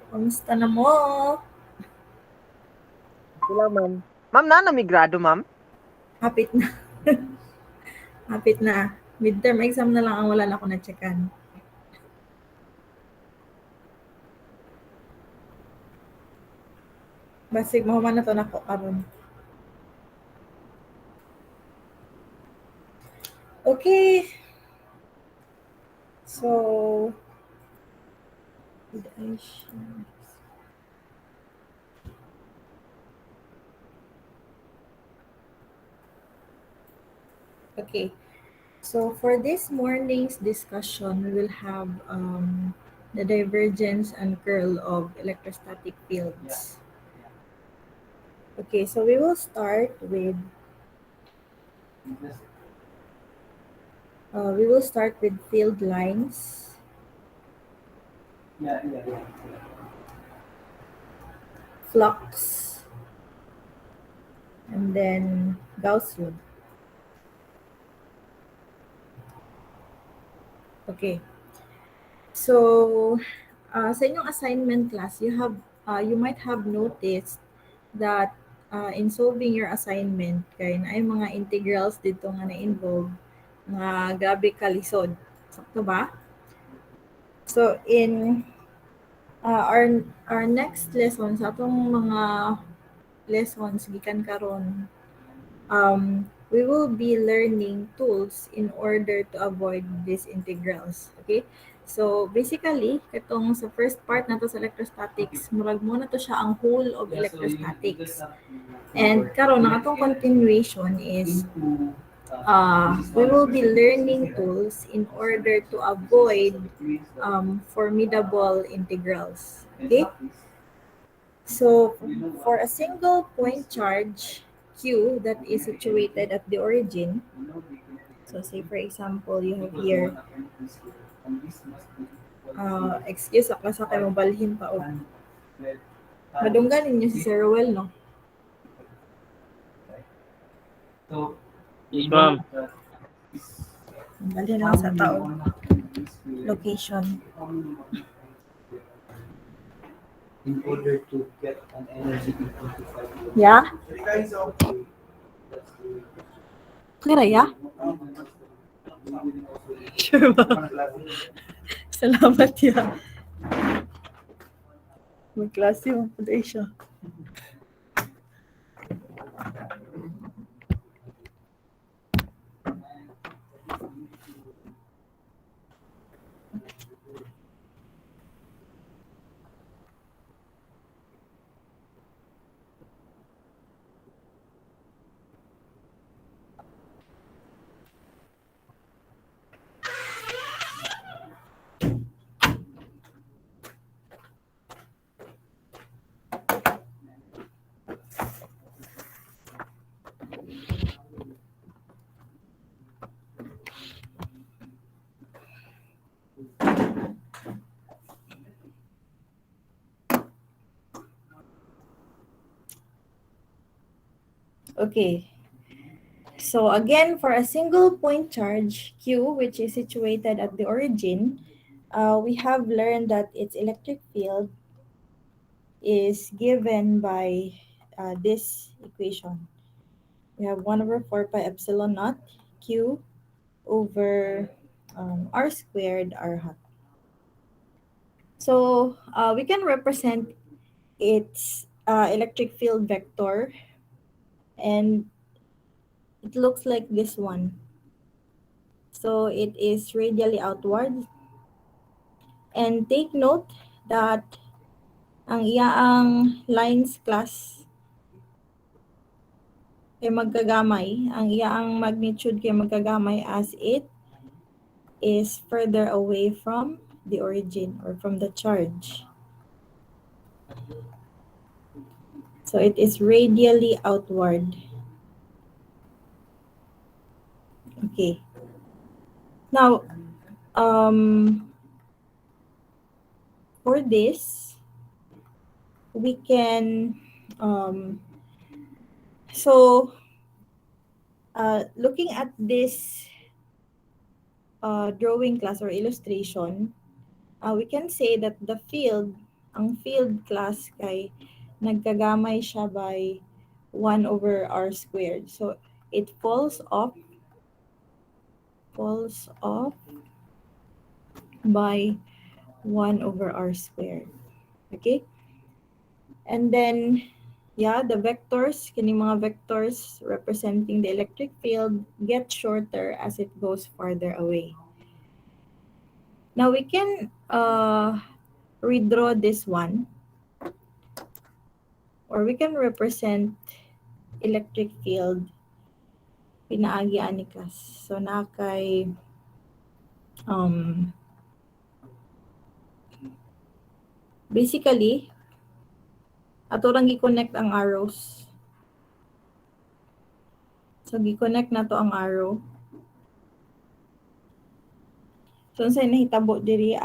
Kamusta na mo? Sila, ma'am. Ma'am, nanamigrado, ma'am? Hapit na. Hapit na. Midterm exam na lang ang wala na ako na-checkan. Basig mo man na to nako karon. Okay. So, did I share? Okay. So for this morning's discussion, we will have the divergence and curl of electrostatic fields. Okay, so we will start with field lines. Flux, and then Gaussian. Okay. So, sa inyong assignment class, you might have noticed that in solving your assignment, kay na ay mga integrals dito nga na-involve, nga grabe kalisod. Sakto ba? So, in our next lesson, sa atong mga lessons, gikan karon, we will be learning tools in order to avoid these integrals. Okay? So, basically, katong sa first part na to sa electrostatics, murag mo na to siya ang whole of electrostatics. And karon ang atong continuation is we will be learning tools in order to avoid formidable integrals. Okay? So, for a single point charge Q that is situated at the origin, so say for example, you have here, excuse ako sa kayo balhin pa o. Madunggan ninyo si Sir Rowell, no? Yes, ma'am. Balhin lang sa tao. Location. In order to get an energy equal to 5 joules. Yeah? Clear, yeah? Sure ba? Salamat, ya. Magklase mo po dahil siya. Okay. So again, for a single point charge Q, which is situated at the origin, we have learned that its electric field is given by this equation. We have 1 over 4 pi epsilon naught Q over R squared R hat. So we can represent its electric field vector, and it looks like this one. So it is radially outward. And take note that ang iyaang lines class kay magkagamay, ang iyaang magnitude kay magkagamay as it is further away from the origin or from the charge. So it is radially outward. Okay. Now, for this, we can, looking at this drawing class or illustration, we can say that the field ang field class kay nagkagamay siya by 1 over r squared. So it falls off by 1 over r squared. Okay? And then, yeah, the vectors, kining mga vectors representing the electric field get shorter as it goes farther away. Now we can redraw this one, or we can represent electric field pinaagi ani class. So nakay basically ato lang gi-connect ang arrows. So gi-connect na to ang arrow. So sa nahitabo diri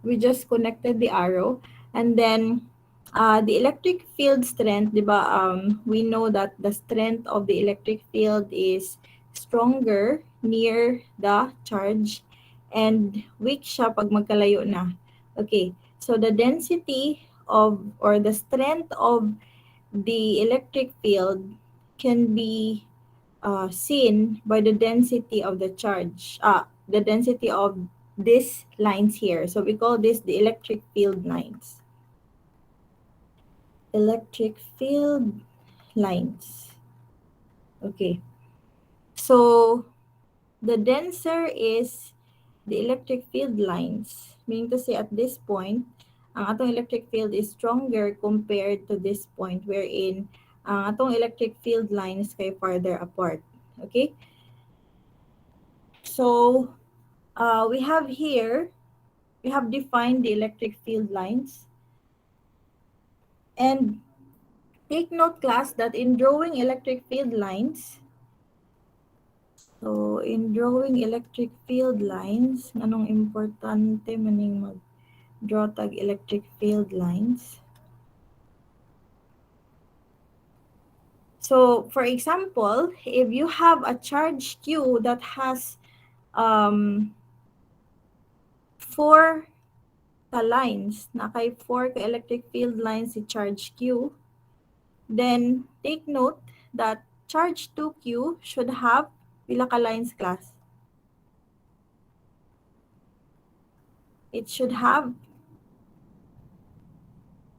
we just connected the arrow, and then the electric field strength, di ba? We know that the strength of the electric field is stronger near the charge and weak siya pag magkalayo na. Okay, so the density of, or the strength of the electric field can be seen by the density of the charge, the density of these lines here. So we call this the electric field lines. Electric field lines. Okay. So the denser is the electric field lines, meaning to say at this point, ang atong electric field is stronger compared to this point wherein ang atong electric field lines kay farther apart. Okay? So we have defined the electric field lines. And take note, class, that in drawing electric field lines, so in drawing electric field lines, anong importante maning mag-draw tag electric field lines? So for example, if you have a charge Q that has 4 lines, na kay 4 ka electric field lines si charge Q, then take note that charge 2Q should have pila ka lines, class? It should have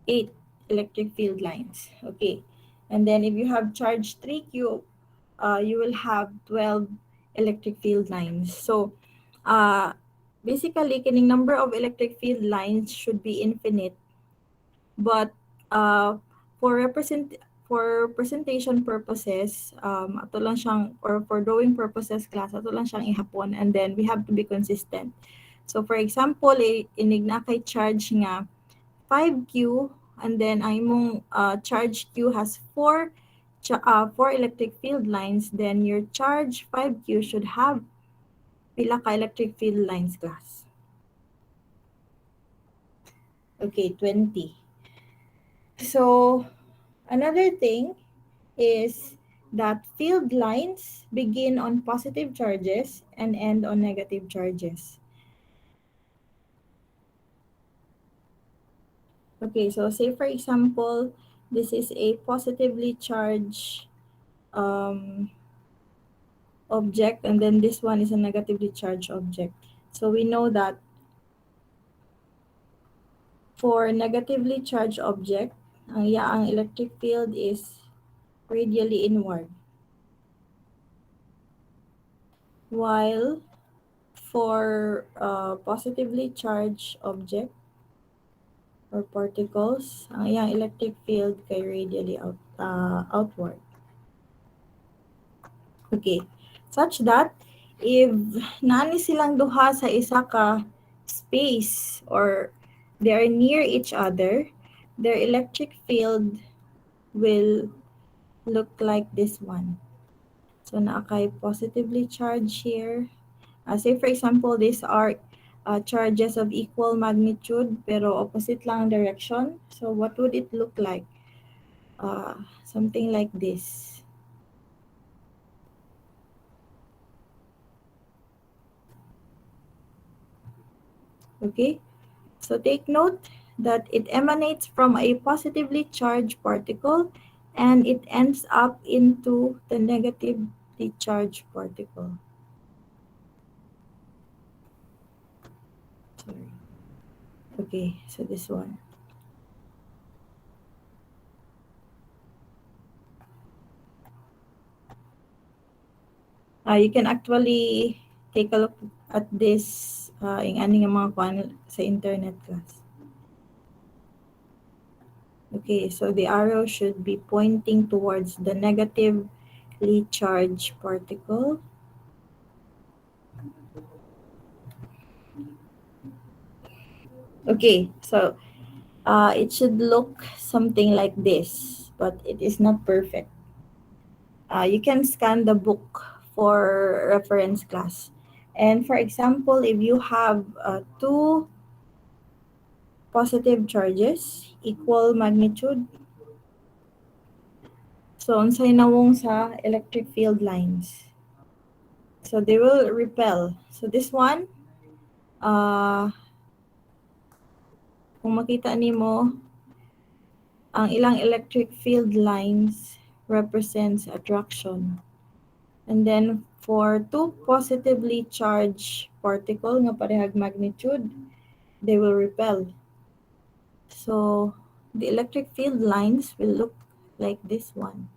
8 electric field lines. Okay. And then if you have charge 3Q, you will have 12 electric field lines. So basically, kining number of electric field lines should be infinite. But for presentation purposes, ato lang siyang, or for drawing purposes, class, ato lang siyang ihapon, and then we have to be consistent. So for example, inig na kay charge nga 5Q, and then ang imong charge Q has 4 electric field lines, then your charge 5Q should have pila ka electric field lines, class? Okay, 20. So another thing is that field lines begin on positive charges and end on negative charges. Okay, so say for example, this is a positively charged object, and then this one is a negatively charged object. So we know that for negatively charged object, ang electric field is radially inward. While for positively charged object or particles, ang iyang electric field kay radially outward. Okay, such that if nani silang duha sa isa ka space, or they are near each other, their electric field will look like this one. So naakay positively charged here. Say for example, these are charges of equal magnitude pero opposite lang direction. So what would it look like? Something like this. Okay, so take note that it emanates from a positively charged particle and it ends up into the negatively charged particle. Sorry. Okay, so this one. You can actually take a look at this in aning mga kuan sa internet class. Okay, so the arrow should be pointing towards the negatively charged particle. Okay, so it should look something like this, but it is not perfect. You can scan the book for reference class. And for example, if you have two positive charges, equal magnitude, so unsay nawong sa electric field lines. So they will repel. So this one, kung makita nimo, ang ilang electric field lines represents attraction. And then for two positively charged particle nga parehag magnitude, they will repel. So the electric field lines will look like this one.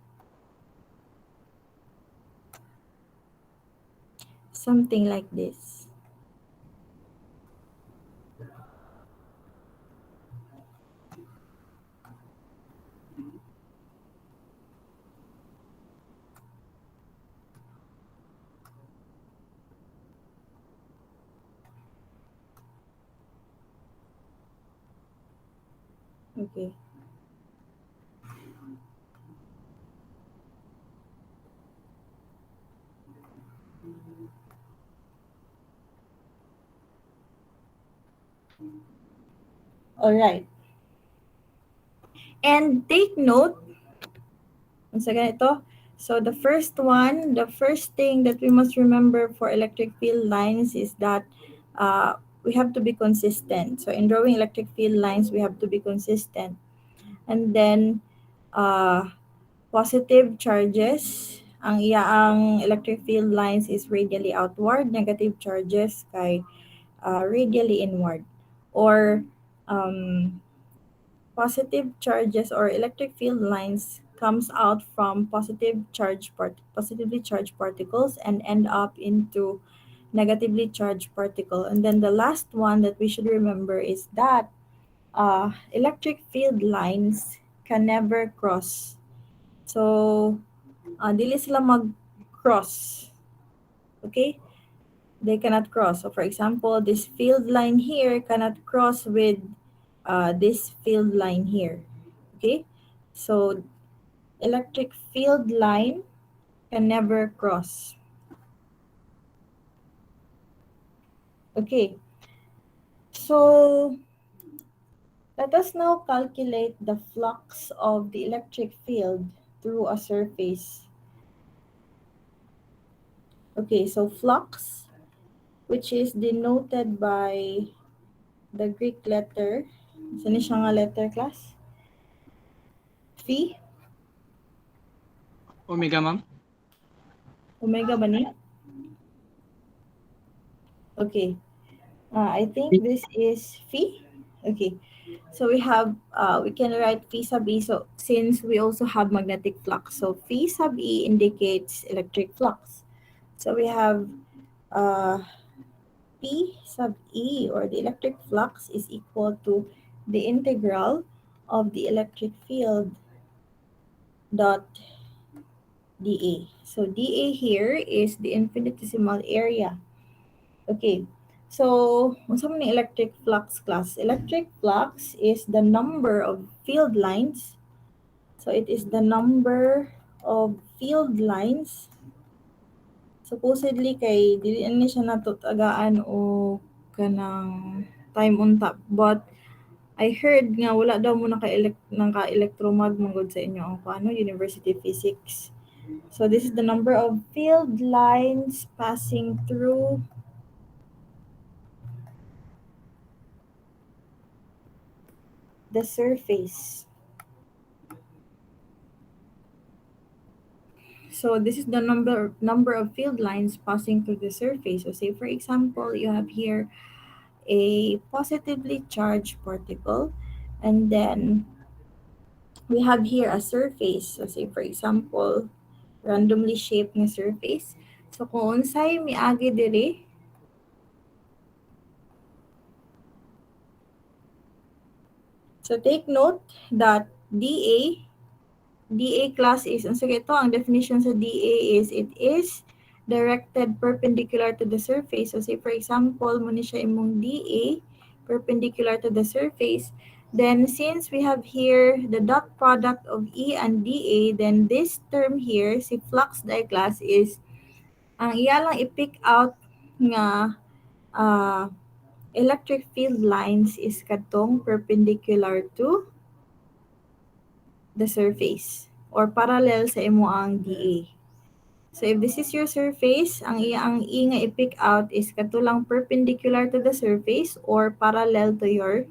Something like this. Okay. All right. And take note, sa ganito, so the first thing that we must remember for electric field lines is that we have to be consistent. So in drawing electric field lines, we have to be consistent. And then, positive charges, ang iyaang electric field lines is radially outward, negative charges kay radially inward. Or positive charges or electric field lines comes out from positively charged particles and end up into negatively charged particle. And then the last one that we should remember is that electric field lines can never cross. So, dili sila mag-cross. Okay? They cannot cross. So, for example, this field line here cannot cross with this field line here. Okay? So, electric field line can never cross. Okay. So, let us now calculate the flux of the electric field through a surface. Okay, so flux, which is denoted by the Greek letter. Saan siya nga letter, class? Phi? Omega, ma'am. Omega ba ni? Okay. I think this is phi. Okay. So we have, we can write phi sub E. So since we also have magnetic flux, so phi sub E indicates electric flux. So we have P sub E, or the electric flux, is equal to the integral of the electric field dot dA. So dA here is the infinitesimal area. Okay. So, unsa man ni electric flux, class? Electric flux is the number of field lines. So it is the number of field lines. Supposedly kay dili ni siya natutagaan o kanang time unta, but I heard nga wala daw mo naka-electromag mangod sa inyo ang paano university physics. So this is the number of field lines passing through the surface. So this is the number of field lines passing through the surface. So say for example, you have here a positively charged particle, and then we have here a surface. So say for example, randomly shaped na surface. So kung unsay miagi diri, so take note that DA class is, so ito ang definition sa DA is, it is directed perpendicular to the surface. So say for example, muna siya imong DA, perpendicular to the surface. Then since we have here the dot product of E and DA, then this term here, si flux dye class is, ang iya lang i-pick out nga electric field lines is katong perpendicular to the surface or parallel sa imo ang DA. So if this is your surface, ang iyang E nga i-pick out is katulang perpendicular to the surface or parallel to your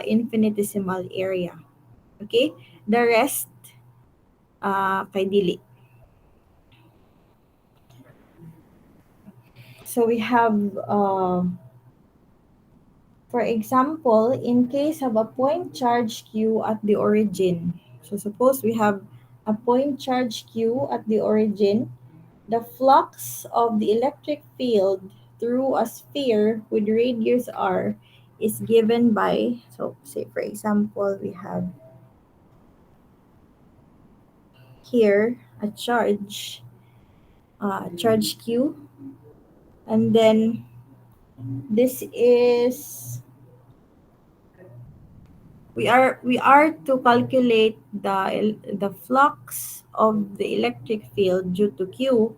infinitesimal area. Okay? The rest kay dili. So we have for example, in case of a point charge Q at the origin. So suppose we have a point charge Q at the origin, the flux of the electric field through a sphere with radius r is given by, so say for example, we have here a charge Q, and then this is, we are to calculate the flux of the electric field due to Q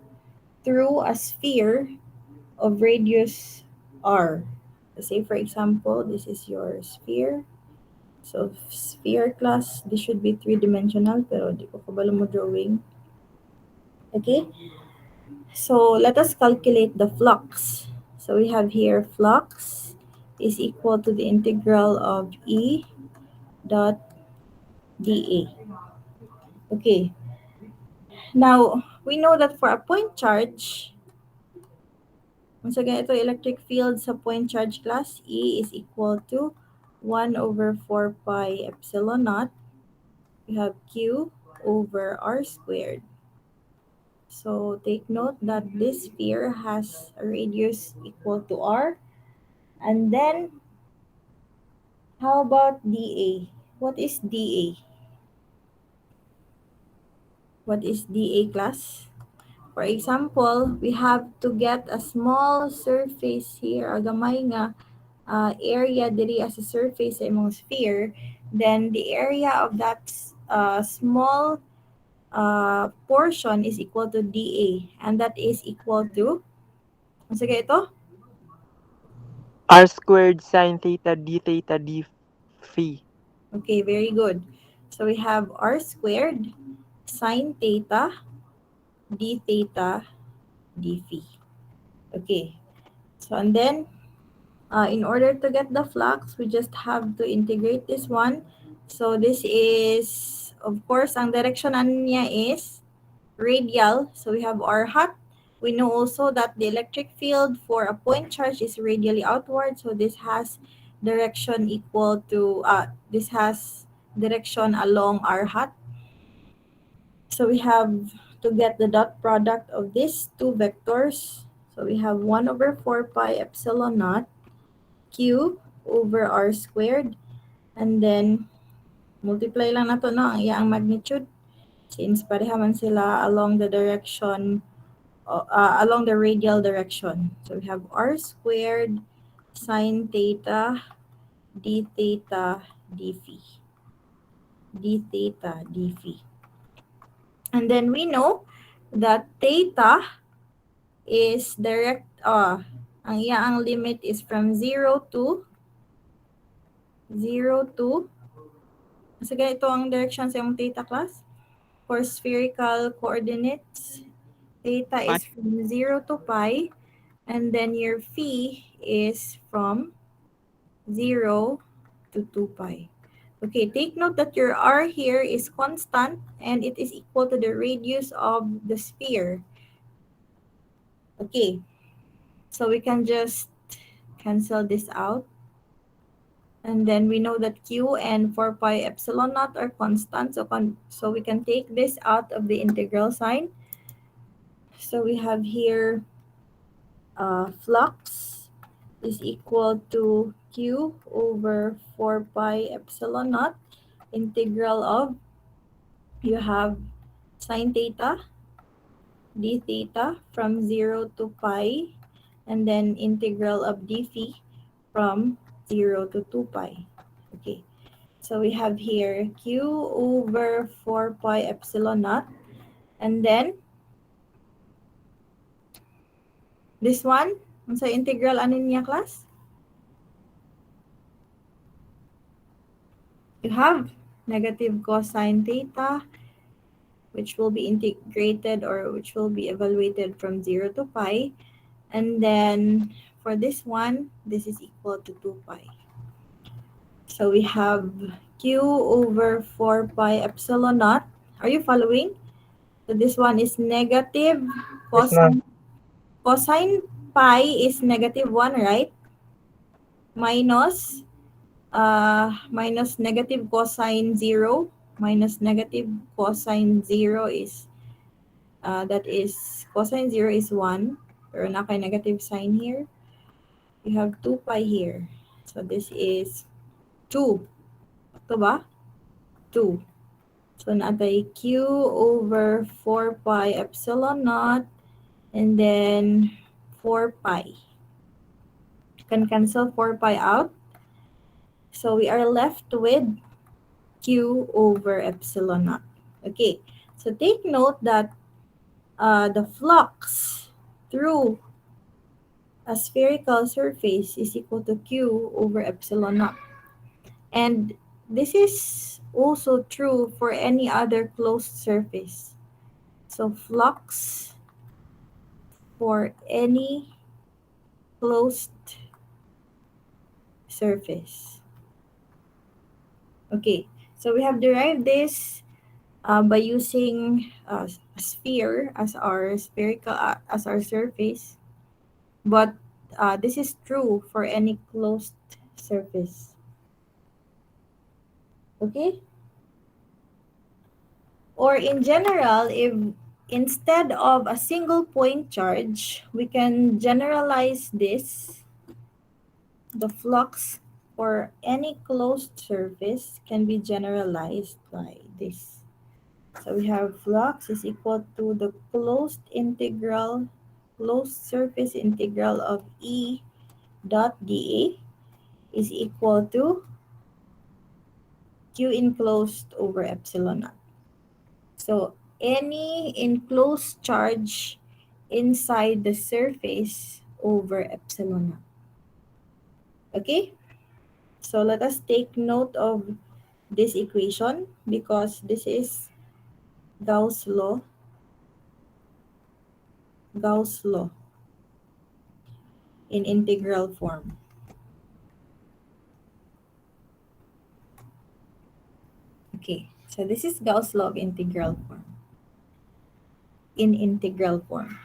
through a sphere of radius r. So say for example, this is your sphere. So sphere class, this should be three-dimensional pero di ko kabalo mo drawing. Okay? So let us calculate the flux. So we have here flux is equal to the integral of E dot dA. Okay. Now, we know that for a point charge, once again, ito electric field sa point charge class, E is equal to 1 over 4 pi epsilon naught. We have Q over R squared. So take note that this sphere has a radius equal to R. And then, how about dA? What is dA? What is dA class? For example, we have to get a small surface here, a gamay nga area diri as a surface sa imong sphere. Then the area of that small portion is equal to dA, and that is equal to, ano sige ito? R squared sine theta d phi. Okay, very good. So we have R squared sine theta d theta d phi. Okay. So and then in order to get the flux, we just have to integrate this one. So this is, of course, ang direction niya is radial. So we have R hat. We know also that the electric field for a point charge is radially outward. So this has direction equal to, this has direction along R hat. So we have to get the dot product of these two vectors. So we have 1 over 4 pi epsilon naught Q over R squared, and then multiply lang nato no ang iyang magnitude since pareha man sila along the direction along the radial direction. So we have R squared sine theta d theta d phi. D theta d phi. And then we know that theta is direct, ang iyang limit is from 0 to, so ganito ang direction sa yung theta class. For spherical coordinates, theta is from 0 to pi, and then your phi is from 0 to 2 pi. Okay, take note that your r here is constant and it is equal to the radius of the sphere. Okay, so we can just cancel this out. And then we know that q and 4 pi epsilon naught are constant. So we can take this out of the integral sign. So we have here flux is equal to q over 4 pi epsilon naught integral of, you have sine theta d theta from 0 to pi, and then integral of d phi from 0 to 2 pi. Okay, so we have here q over 4 pi epsilon naught, and then this one, sa integral ano niya, class? You have negative cosine theta, which will be integrated or which will be evaluated from 0 to pi. And then for this one, this is equal to 2 pi. So we have q over 4 pi epsilon naught. Are you following? So this one is negative Yes, ma'am. cosine pi is negative 1, right? Minus minus negative cosine 0. Minus negative cosine 0 is that is cosine 0 is 1. Pero naka-negative sign here. You have 2 pi here. So this is 2. Ito ba? 2. So naatay q over 4 pi epsilon naught and then 4 pi. You can cancel 4 pi out. So we are left with q over epsilon naught. Okay, so take note that the flux through a spherical surface is equal to q over epsilon naught. And this is also true for any other closed surface. So flux for any closed surface. Okay, so we have derived this by using a sphere as our spherical as our surface, but this is true for any closed surface. Okay, or in general, if instead of a single point charge, we can generalize this. The flux for any closed surface can be generalized by this. So we have flux is equal to the closed surface integral of E dot dA is equal to Q enclosed over epsilon naught. So any enclosed charge inside the surface over epsilon naught. Okay? So let us take note of this equation because this is Gauss law. Gauss law in integral form. Okay, so this is Gauss law of integral form. In integral form.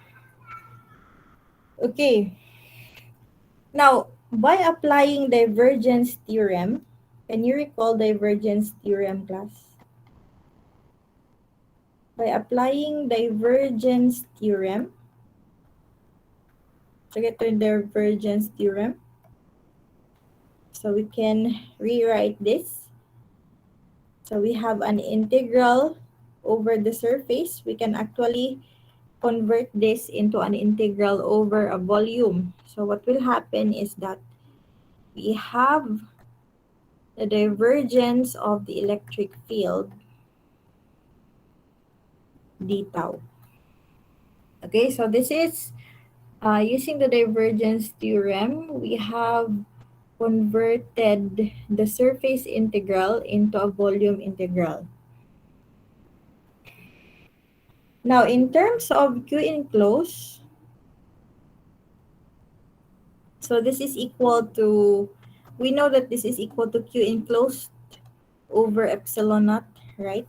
Okay. Now, by applying divergence theorem, can you recall divergence theorem, class? By applying divergence theorem, so get to divergence theorem. So we can rewrite this. So we have an integral over the surface. We can actually convert this into an integral over a volume. So what will happen is that we have the divergence of the electric field d tau. Okay, so this is using the divergence theorem, we have converted the surface integral into a volume integral. Now, in terms of Q enclosed, so this is equal to, we know that this is equal to Q enclosed over epsilon naught, right?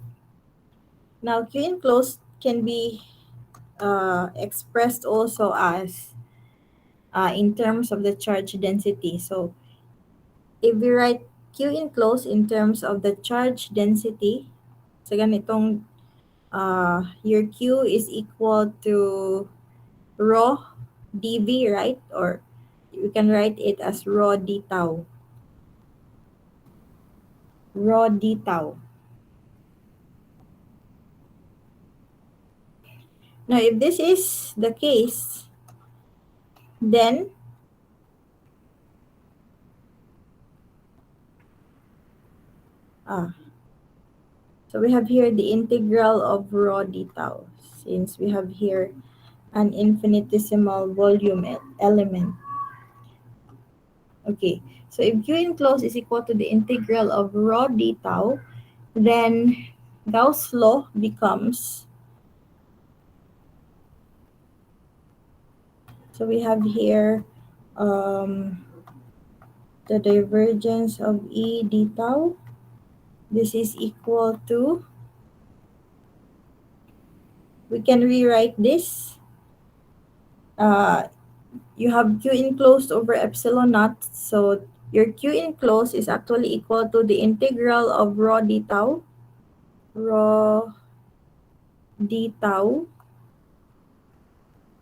Now, Q enclosed can be expressed also as in terms of the charge density. So, if we write Q enclosed in terms of the charge density, so ganitong your Q is equal to rho dV, right? Or you can write it as rho d tau. Rho d tau. Now, if this is the case, then so we have here the integral of rho d tau, since we have here an infinitesimal volume element. Okay, so if Q enclosed is equal to the integral of rho d tau, then Gauss' law becomes, so we have here the divergence of E d tau. This is equal to, we can rewrite this. You have Q enclosed over epsilon naught. So your Q enclosed is actually equal to the integral of rho d tau. Rho d tau.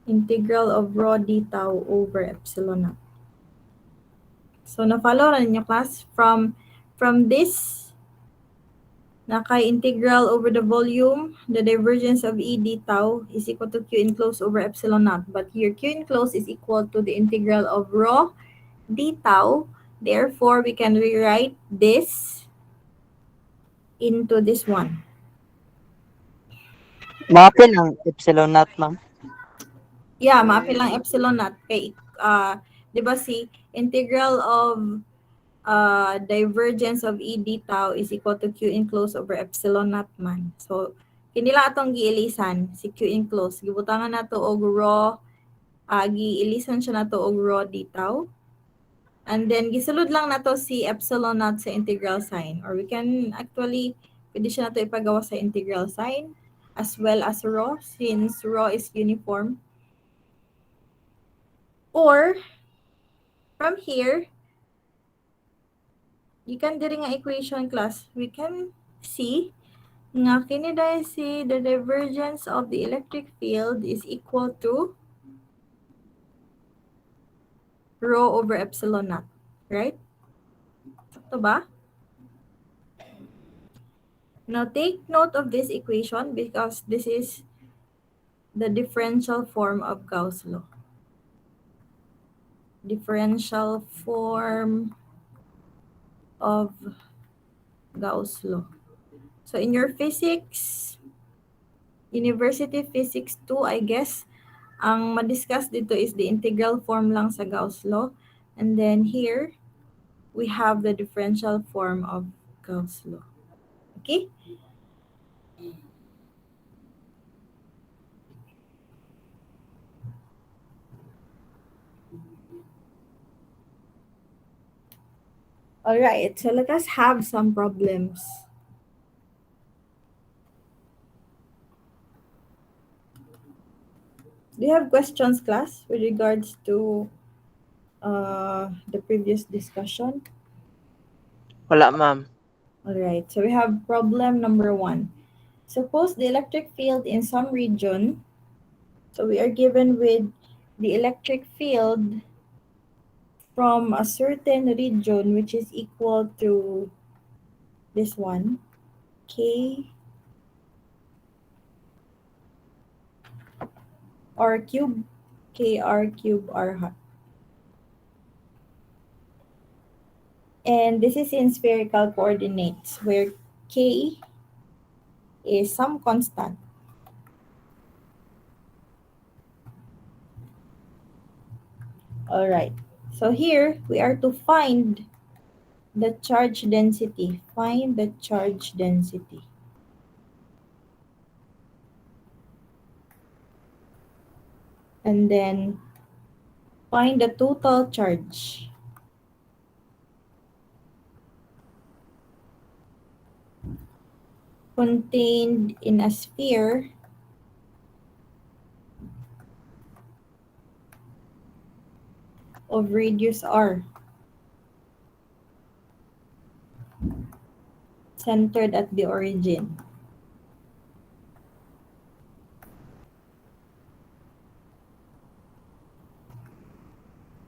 Integral of rho d tau over epsilon naught. So na-follow na ninyo, class? From this, naka-integral over the volume, the divergence of E d tau is equal to Q enclosed over epsilon naught. But here, Q enclosed is equal to the integral of rho d tau. Therefore, we can rewrite this into this one. Maapin ang epsilon naught, ma'am. Yeah, maapil lang epsilon naught. Kay, di ba si integral of divergence of E d tau is equal to Q enclosed over epsilon naught man. So, kinila atong giilisan si Q enclosed. Gibutangan nato og rho, giilisan siya nato og rho d tau. And then, gisulod lang nato si epsilon naught sa integral sign. Or we can actually, pwede siya nato ipagawa sa integral sign as well as rho, since rho is uniform. Or, from here, you can diri nga equation, class, we can see nga kini dahil si the divergence of the electric field is equal to rho over epsilon naught, right? Ito ba? Now, take note of this equation because this is the differential form of Gauss' law. Differential form of Gauss' law. So, in your physics, University Physics 2, I guess, ang ma-discuss dito is the integral form lang sa Gauss' law. And then here, we have the differential form of Gauss' law. Okay? All right, so let us have some problems. Do you have questions, class, with regards to the previous discussion? Wala, ma'am. All right, so we have problem number 1. Suppose the electric field in some region, so we are given with the electric field from a certain region which is equal to this one, K R cube, KR cube R hat. And this is in spherical coordinates where K is some constant. All right. So here we are to find the charge density. Find the charge density. And then find the total charge. contained in a sphere of radius r, centered at the origin.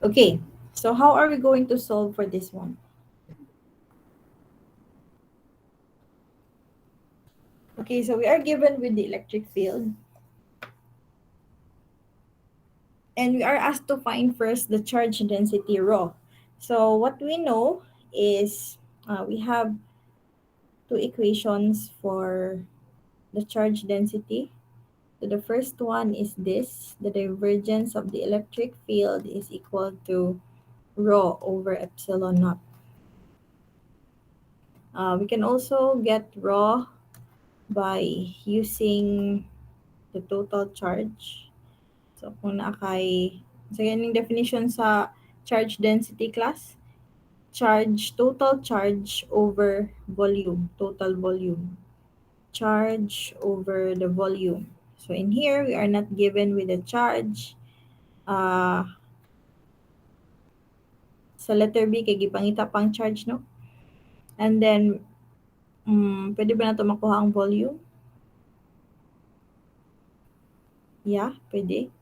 Okay, so how are we going to solve for this one? Okay, so we are given with the electric field. And we are asked to find first the charge density rho. So what we know is we have two equations for the charge density. So the first one is this: the divergence of the electric field is equal to rho over epsilon naught. We can also get rho by using the total charge. So kung so yan yung definition sa charge density class. Total charge over volume, total volume. Charge over the volume. So in here, we are not given with a charge. Sa letter B, kay gipangita pang charge, no? And then, pwede ba na ito makuha ang volume? Yeah, pwede.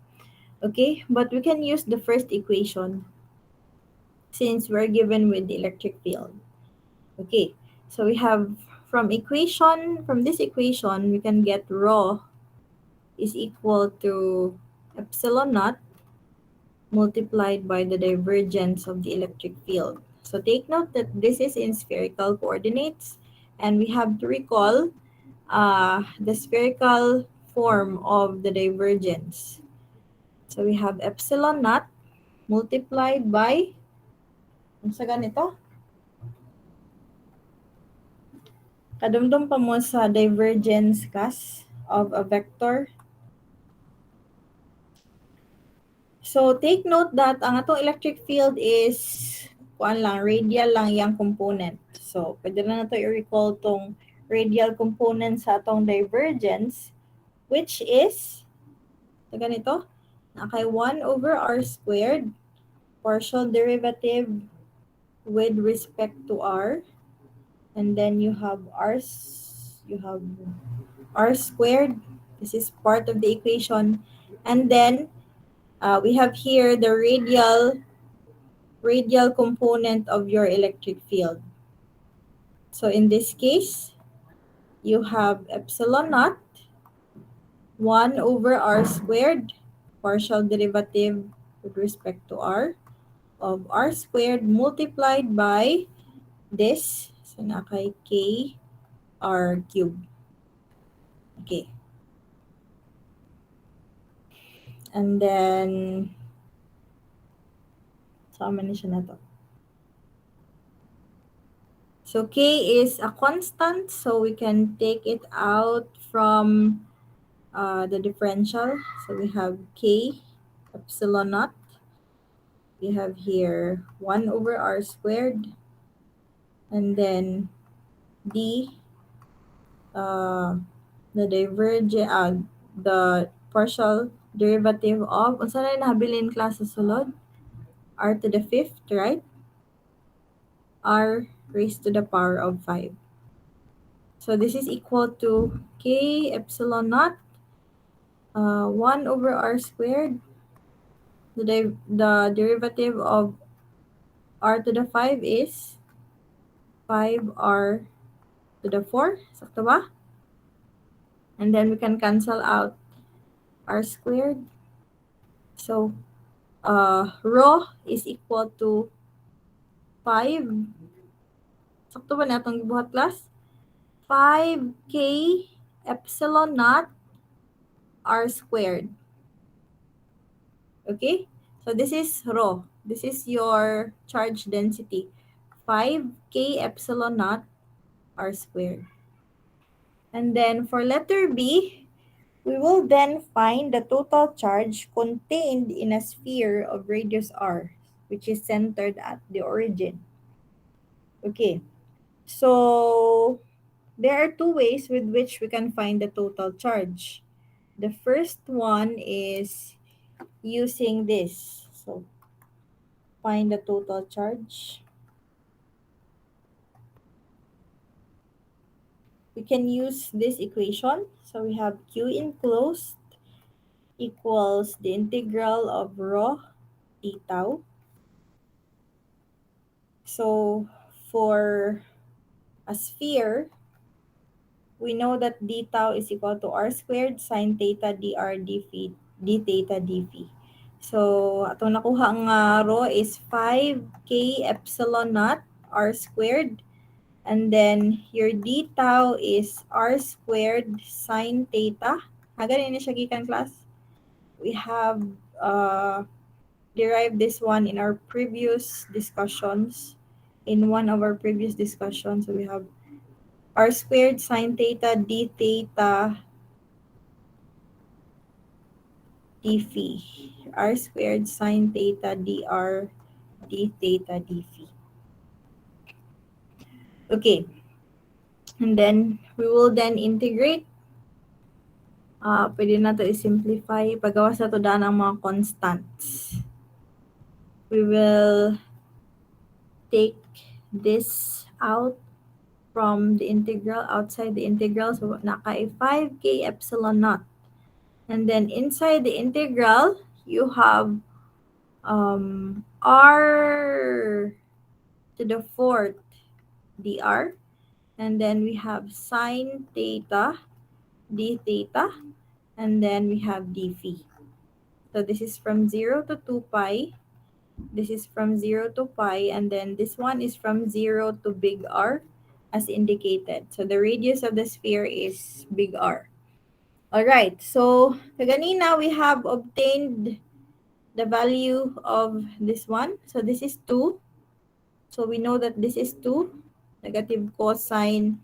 Okay, but we can use the first equation since we're given with the electric field. Okay, so we have from this equation, we can get rho is equal to epsilon naught multiplied by the divergence of the electric field. So take note that this is in spherical coordinates, and we have to recall the spherical form of the divergence. So we have epsilon naught multiplied by, ano sa ganito? Kadumdum pa mo sa divergence class of a vector. So take note that ang atong electric field is radial lang yang component. So pwede na nato i-recall tong radial component sa atong divergence, which is ganito, kay 1 over r squared, partial derivative with respect to r, and then you have r squared. This is part of the equation, and then we have here the radial component of your electric field. So in this case, you have epsilon naught 1 over r squared, partial derivative with respect to r, of r squared multiplied by this, so nakay k r cubed. Okay. And then, sama na siya na to. So k is a constant, so we can take it out from the differential. So we have k epsilon naught. We have here 1 over r squared. And then d, the partial derivative of, unsa na nahabilin class sa sulod? R to the fifth, right? R raised to the power of 5. So this is equal to k epsilon naught 1 over r squared. The derivative of r to the 5 is 5r to the 4. Sakto ba? And then we can cancel out r squared. So rho is equal to 5. Sakto ba na itong gibuhat class? 5k epsilon naught r squared. Okay? So this is rho. This is your charge density. 5k epsilon naught r squared. And then for letter B, we will then find the total charge contained in a sphere of radius r, which is centered at the origin. Okay. So there are two ways with which we can find the total charge. The first one is using this. So find the total charge. We can use this equation. So we have Q enclosed equals the integral of rho d tau. So for a sphere, we know that d tau is equal to r squared sine theta dr d theta dphi. So atong nakuha nga rho is 5k epsilon naught r squared. And then your d tau is r squared sine theta. Ganun na siya gikan, class. We have derived this one in our previous discussions. In one of our previous discussions, so we have r squared sine theta d theta d phi. R squared sine theta dr d theta d phi. Okay. And then we will then integrate. Pwede na to i-simplify. Pagawas na to daan ang mga constants. We will take this out from the integral, outside the integral. So, naka 5k epsilon naught. And then inside the integral, you have r to the fourth dr. And then we have sine theta d theta. And then we have d phi. So this is from 0 to 2 pi. This is from 0 to pi. And then this one is from 0 to big R as indicated. So the radius of the sphere is big R. All right. So kaganina we have obtained the value of this one. So this is 2. So we know that this is 2. Negative cosine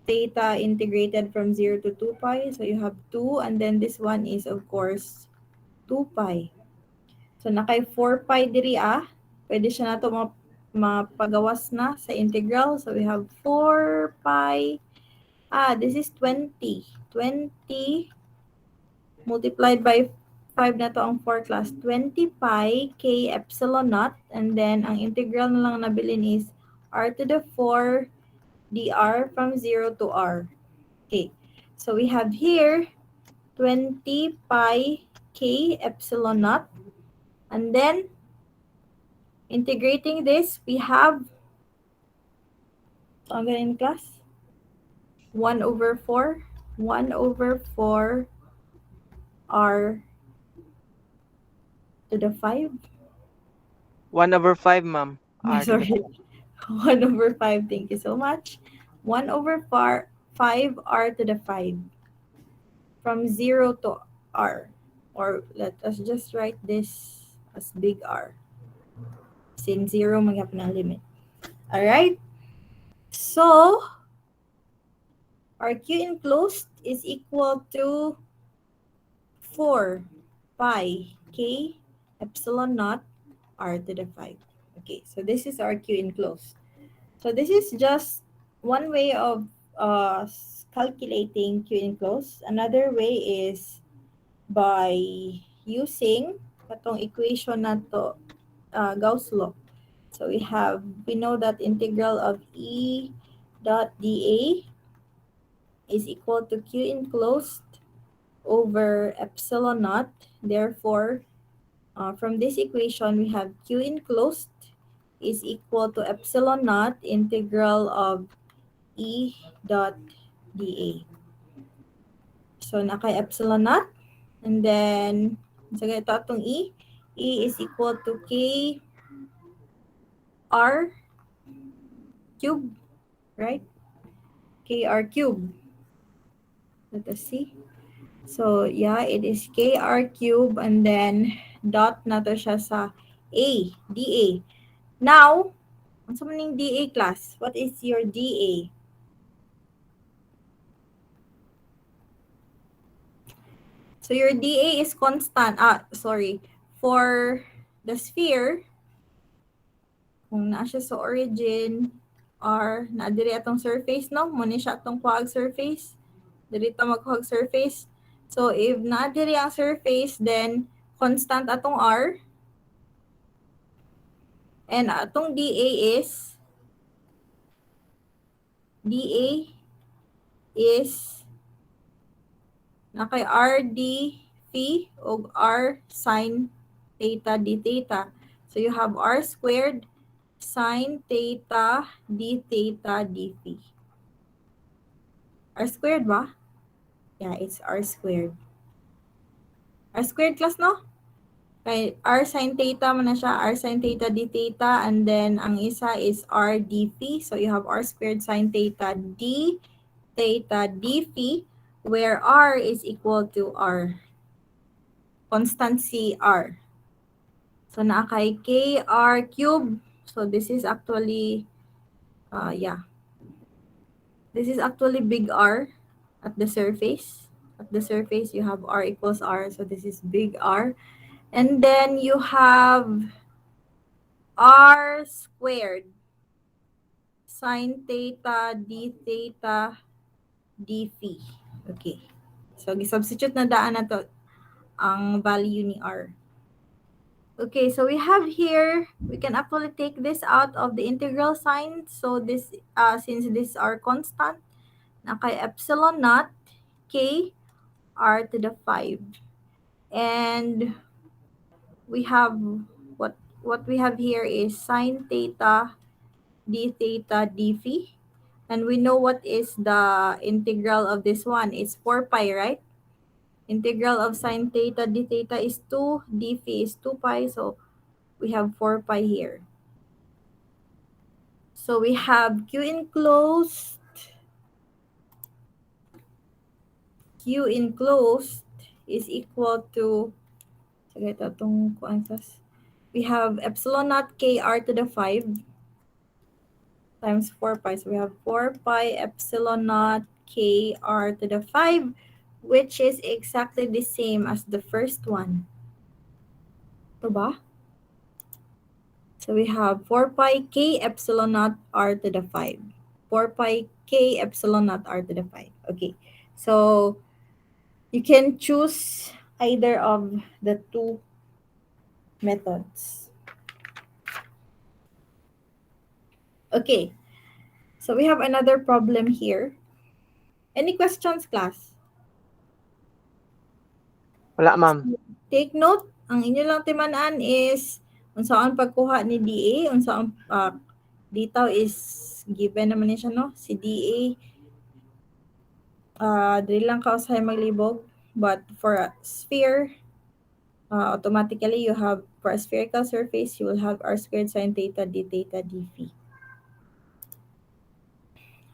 theta integrated from 0 to 2 pi. So you have 2. And then this one is, of course, 2 pi. So nakay 4 pi diri Pwede siya nato mapagawas na sa integral. So we have 4 pi. This is 20. 20 multiplied by 5 na to ang 4, class. 20 pi k epsilon naught. And then ang integral na lang nabilin is r to the 4 dr from 0 to r. Okay. So we have here 20 pi k epsilon naught. And then integrating this, we have, so I'm in class, 1 over 4 r to the 5. 1 over 5, ma'am. Sorry. 1 over 5, thank you so much. 1 over 5 r to the 5 from 0 to r. Or let us just write this as big R. Since 0 magyapon ang limit. Alright? So, our Q enclosed is equal to 4 pi k epsilon naught r to the 5. Okay, so this is our Q enclosed. So this is just one way of calculating Q enclosed. Another way is by using katong equation na to, Gauss law. So we know that integral of E dot dA is equal to Q enclosed over epsilon naught. Therefore, from this equation, we have Q enclosed is equal to epsilon naught integral of E dot dA. So, naka epsilon naught. And then, so ito atong E. E is equal to K R cube, right? KR cube. Let us see. So, yeah, it is KR cube and then dot na to siya sa A, dA. Now, ano man yung dA, class? What is your dA? So, your dA is constant. For the sphere, kung na siya sa origin, R na diri atong surface, no? Muna siya atong kuhag surface. Diri ta magkuhag surface. So if na diri ang surface, then constant atong R. And atong dA is na kay R d phi o R sine theta d theta. So you have R squared sine theta d theta d phi. R squared ba? Yeah, it's R squared. R squared class, no? Kay R sine theta man na siya, R sine theta d theta, and then ang isa is R d phi. So you have R squared sine theta d phi, where R is equal to R. Constant C R. So naa kay KR cube. So this is actually, this is actually big R at the surface. At the surface, you have R equals R. So this is big R. And then you have R squared sine theta d theta d phi. Okay. So, substitute na daan na to ang value ni R. Okay, so we have here, we can actually take this out of the integral sign. So this, since these are constant, na kay epsilon naught k r to the 5. And we have, what we have here is sine theta d phi. And we know what is the integral of this one. It's 4 pi, right? Integral of sine theta d theta is 2, d phi is 2 pi. So we have 4 pi here. So we have Q enclosed is equal to, we have epsilon naught k r to the 5 times 4 pi. So we have 4 pi epsilon naught k r to the 5, which is exactly the same as the first one. Ito ba? So we have 4 pi k epsilon naught r to the 5. 4 pi k epsilon naught r to the 5. Okay. So you can choose either of the two methods. Okay. So we have another problem here. Any questions, class? Wala, ma'am. Take note, ang inyo lang timanaan is unsaon pagkuha ni DA, unsaon dito is given naman niya siya, no? Si DA, dili lang ka usahay maglibog, but for a sphere, automatically you have, for a spherical surface, you will have R squared sine theta d phi.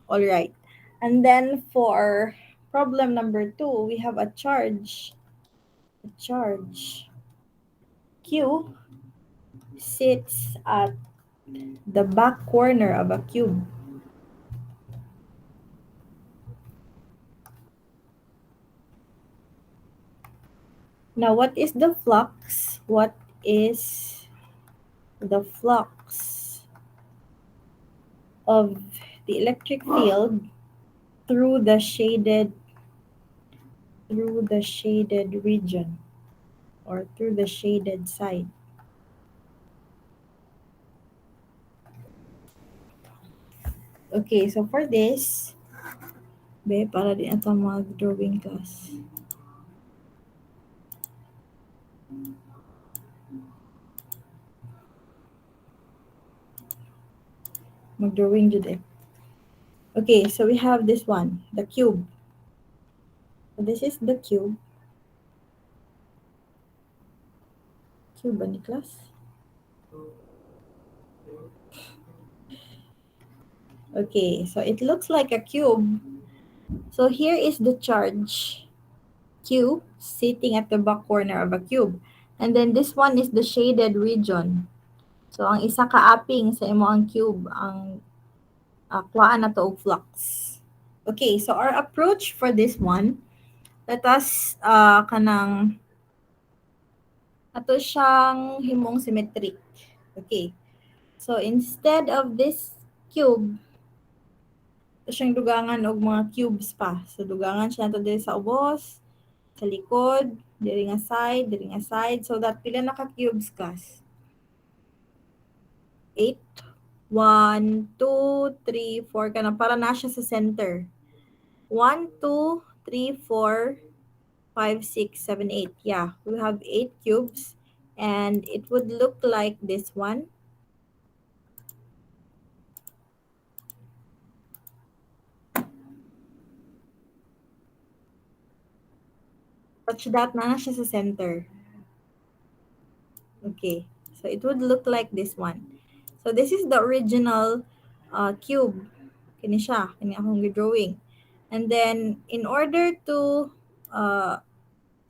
All right. And then for problem number 2, we have a charge. A charge Q sits at the back corner of a cube. Now, what is the flux? What is the flux of the electric field through the shaded region or through the shaded side? Okay, so for this, para din ito mag-drawing class. Mag-drawing jud eh. Okay, so we have this one, the cube. So this is the cube. Cube ba ni class? Okay, so it looks like a cube. So here is the charge Q sitting at the back corner of a cube. And then this one is the shaded region. So ang isa kaaping sa imo ang cube, ang kuhaan na to og flux. Okay, so our approach for this one, let us kanang ato siyang himong symmetric. Okay. So instead of this cube, Ito siyang dugangan og mga cubes pa. So, dugangan siya nato diri sa ubos, sa likod, diri nga side, diri nga side. So, that pila na ka-cubes, class? 8. 1, 2, 3, 4 ka na. Para na siya sa center. 1, 2, 3, 4, 5, 6, 7, 8. Yeah, we have 8 cubes. And it would look like this one. Touch that na siya sa center. Okay, so it would look like this one. So this is the original cube. Kini siya, kini akong drawing. And then, in order to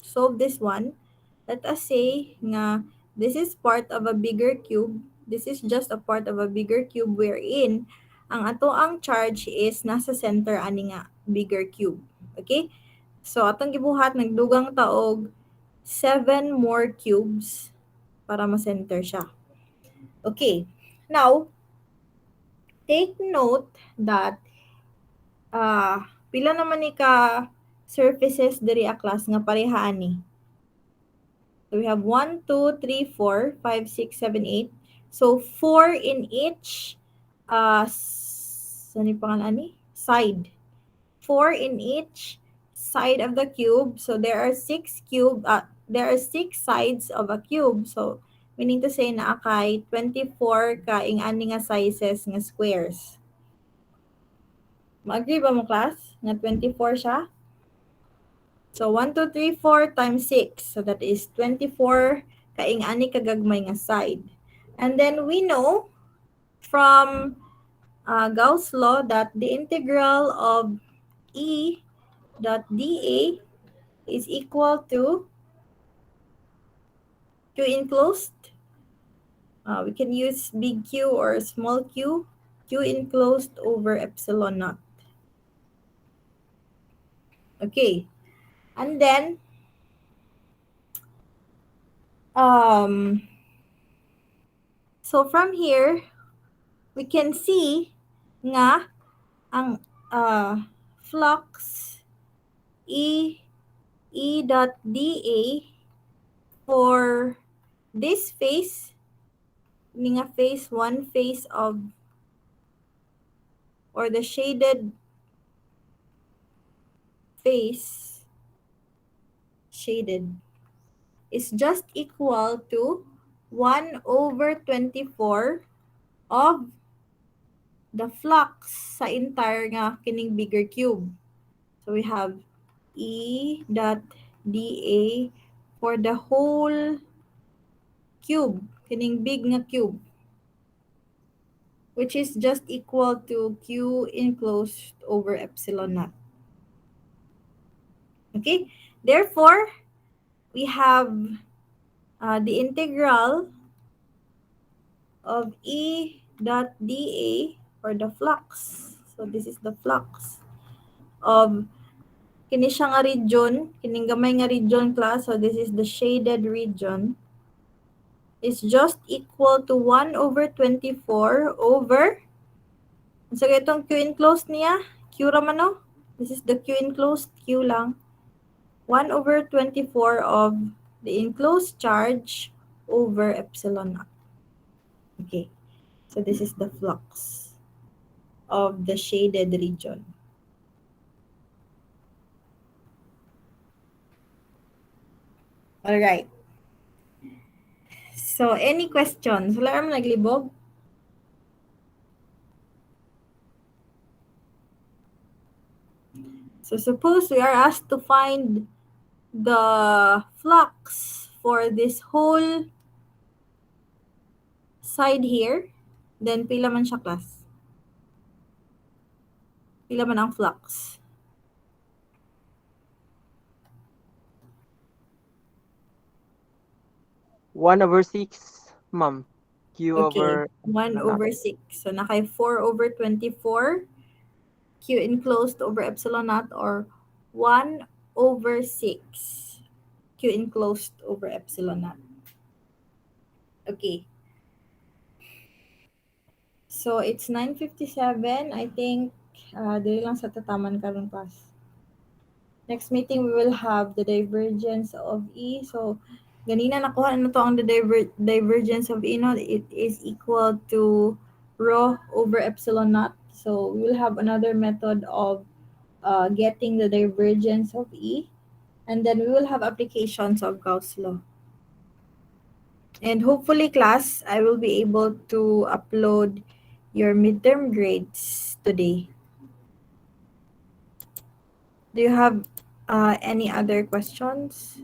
solve this one, let us say nga this is part of a bigger cube. This is just a part of a bigger cube wherein ang ato ang charge is nasa center ani nga bigger cube. Okay? So, atong gibuhat, nagdugang taog 7 more cubes para ma-center siya. Okay. Now, take note that pila naman ni ka surfaces diri a class nga pareha ani. So, we have 1, 2, 3, 4, 5, 6, 7, 8. So, 4 in each saan yung pangalan ani? Side. 4 in each side of the cube. So there are 6 sides of a cube. So meaning to say na akay 24 ka ing ani nga sizes nga squares. Ma-agree ba mo, class? Nga 24 siya? So 1, 2, 3, 4 times 6. So that is 24 ka ing ani kagagmay nga side. And then we know from Gauss law that the integral of E dot dA is equal to Q enclosed. We can use big Q or small q. Q enclosed over epsilon naught. Okay. And then, so from here, we can see nga ang flux E dot dA for this phase, nga phase, one phase of, or the shaded phase, shaded, is just equal to 1 over 24 of the flux sa entire nga kining bigger cube. So we have E dot dA for the whole cube, kining big nga cube, which is just equal to Q enclosed over epsilon naught. Okay, therefore, we have the integral of E dot dA or the flux. So this is the flux of kini siya nga region, kining gamay nga region, class. So this is the shaded region. Is just equal to 1 over 24 over, so itong Q enclosed niya, Q raman no? This is the Q enclosed, Q lang. 1 over 24 of the enclosed charge over epsilon naught. Okay, so this is the flux of the shaded region. All right. So, any questions? Wala naman naglibog? So, suppose we are asked to find the flux for this whole side here, then pila man siya, class? Pila man ang flux? One over 6, ma'am. Q Okay, over 1 over 6. So, nakay 4 over 24, Q enclosed over epsilon naught, or 1 over 6, Q enclosed over epsilon naught. Okay. So, it's 9:57. I think Dili lang sa tataman karon class. Next meeting, we will have the divergence of E. So, ganina nakuha na to ang the divergence of E. No? It is equal to rho over epsilon naught. So, we will have another method of getting the divergence of E. And then we will have applications of Gauss law. And hopefully, class, I will be able to upload your midterm grades today. Do you have any other questions?